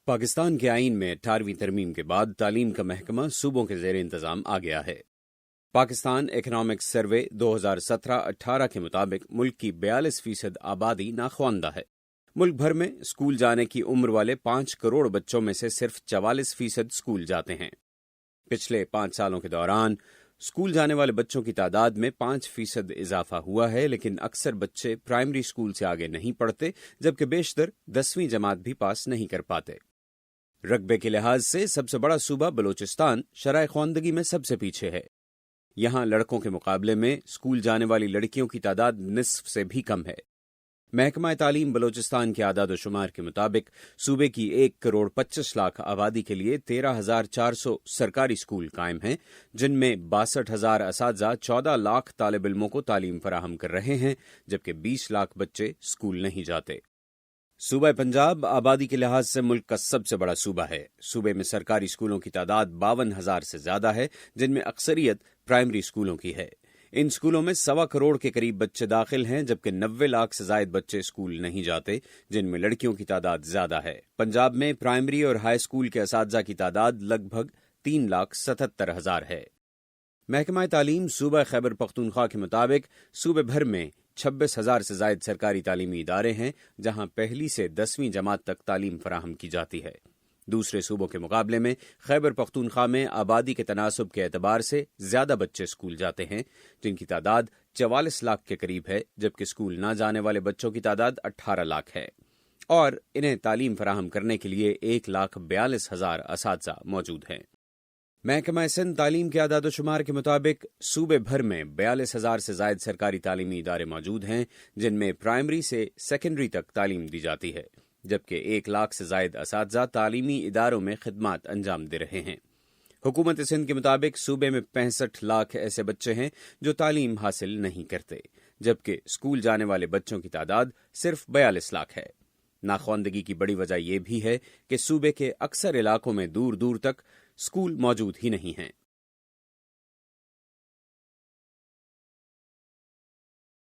پاکستان کے آئین میں 18ویں ترمیم کے بعد تعلیم کا محکمہ صوبوں کے زیر انتظام آ گیا ہے۔ پاکستان اکنامک سروے 2017-18 کے مطابق ملک کی 42% آبادی ناخواندہ ہے۔ ملک بھر میں اسکول جانے کی عمر والے 5 کروڑ بچوں میں سے صرف 44% اسکول جاتے ہیں۔ پچھلے 5 سالوں کے دوران اسکول جانے والے بچوں کی تعداد میں 5% اضافہ ہوا ہے، لیکن اکثر بچے پرائمری اسکول سے آگے نہیں پڑھتے، جبکہ بیشتر 10ویں جماعت بھی پاس نہیں کر پاتے۔ رقبے کے لحاظ سے سب سے بڑا صوبہ بلوچستان شرح خواندگی میں سب سے پیچھے ہے۔ یہاں لڑکوں کے مقابلے میں اسکول جانے والی لڑکیوں کی تعداد نصف سے بھی کم ہے۔ محکمہ تعلیم بلوچستان کے اعداد و شمار کے مطابق صوبے کی 1 کروڑ 25 لاکھ آبادی کے لیے 13,400 سرکاری اسکول قائم ہیں، جن میں 62,000 اساتذہ 14 لاکھ طالب علموں کو تعلیم فراہم کر رہے ہیں، جبکہ 20 لاکھ بچے اسکول نہیں جاتے۔ صوبہ پنجاب آبادی کے لحاظ سے ملک کا سب سے بڑا صوبہ ہے۔ صوبے میں سرکاری اسکولوں کی تعداد 52,000 سے زیادہ ہے، جن میں اکثریت پرائمری اسکولوں کی ہے۔ ان اسکولوں میں 1.25 کروڑ کے قریب بچے داخل ہیں، جبکہ 90 لاکھ سے زائد بچے اسکول نہیں جاتے، جن میں لڑکیوں کی تعداد زیادہ ہے۔ پنجاب میں پرائمری اور ہائی اسکول کے اساتذہ کی تعداد لگ بھگ 3,77,000 ہے۔ محکمہ تعلیم صوبہ خیبر پختونخوا کے مطابق صوبے بھر میں 26,000 سے زائد سرکاری تعلیمی ادارے ہیں، جہاں پہلی سے 10ویں جماعت تک تعلیم فراہم کی جاتی ہے۔ دوسرے صوبوں کے مقابلے میں خیبر پختونخوا میں آبادی کے تناسب کے اعتبار سے زیادہ بچے اسکول جاتے ہیں، جن کی تعداد 44 لاکھ کے قریب ہے، جبکہ اسکول نہ جانے والے بچوں کی تعداد 18 لاکھ ہے، اور انہیں تعلیم فراہم کرنے کے لیے 1,42,000 اساتذہ موجود ہیں۔ محکمہ سندھ تعلیم کے اعداد و شمار کے مطابق صوبے بھر میں 42,000 سے زائد سرکاری تعلیمی ادارے موجود ہیں، جن میں پرائمری سے سیکنڈری تک تعلیم دی جاتی ہے، جبکہ 1 لاکھ سے زائد اساتذہ تعلیمی اداروں میں خدمات انجام دے رہے ہیں۔ حکومت سندھ کے مطابق صوبے میں 65 لاکھ ایسے بچے ہیں جو تعلیم حاصل نہیں کرتے، جبکہ اسکول جانے والے بچوں کی تعداد صرف 42 لاکھ ہے۔ ناخواندگی کی بڑی وجہ یہ بھی ہے کہ صوبے کے اکثر علاقوں میں دور دور تک اسکول موجود ہی نہیں ہیں۔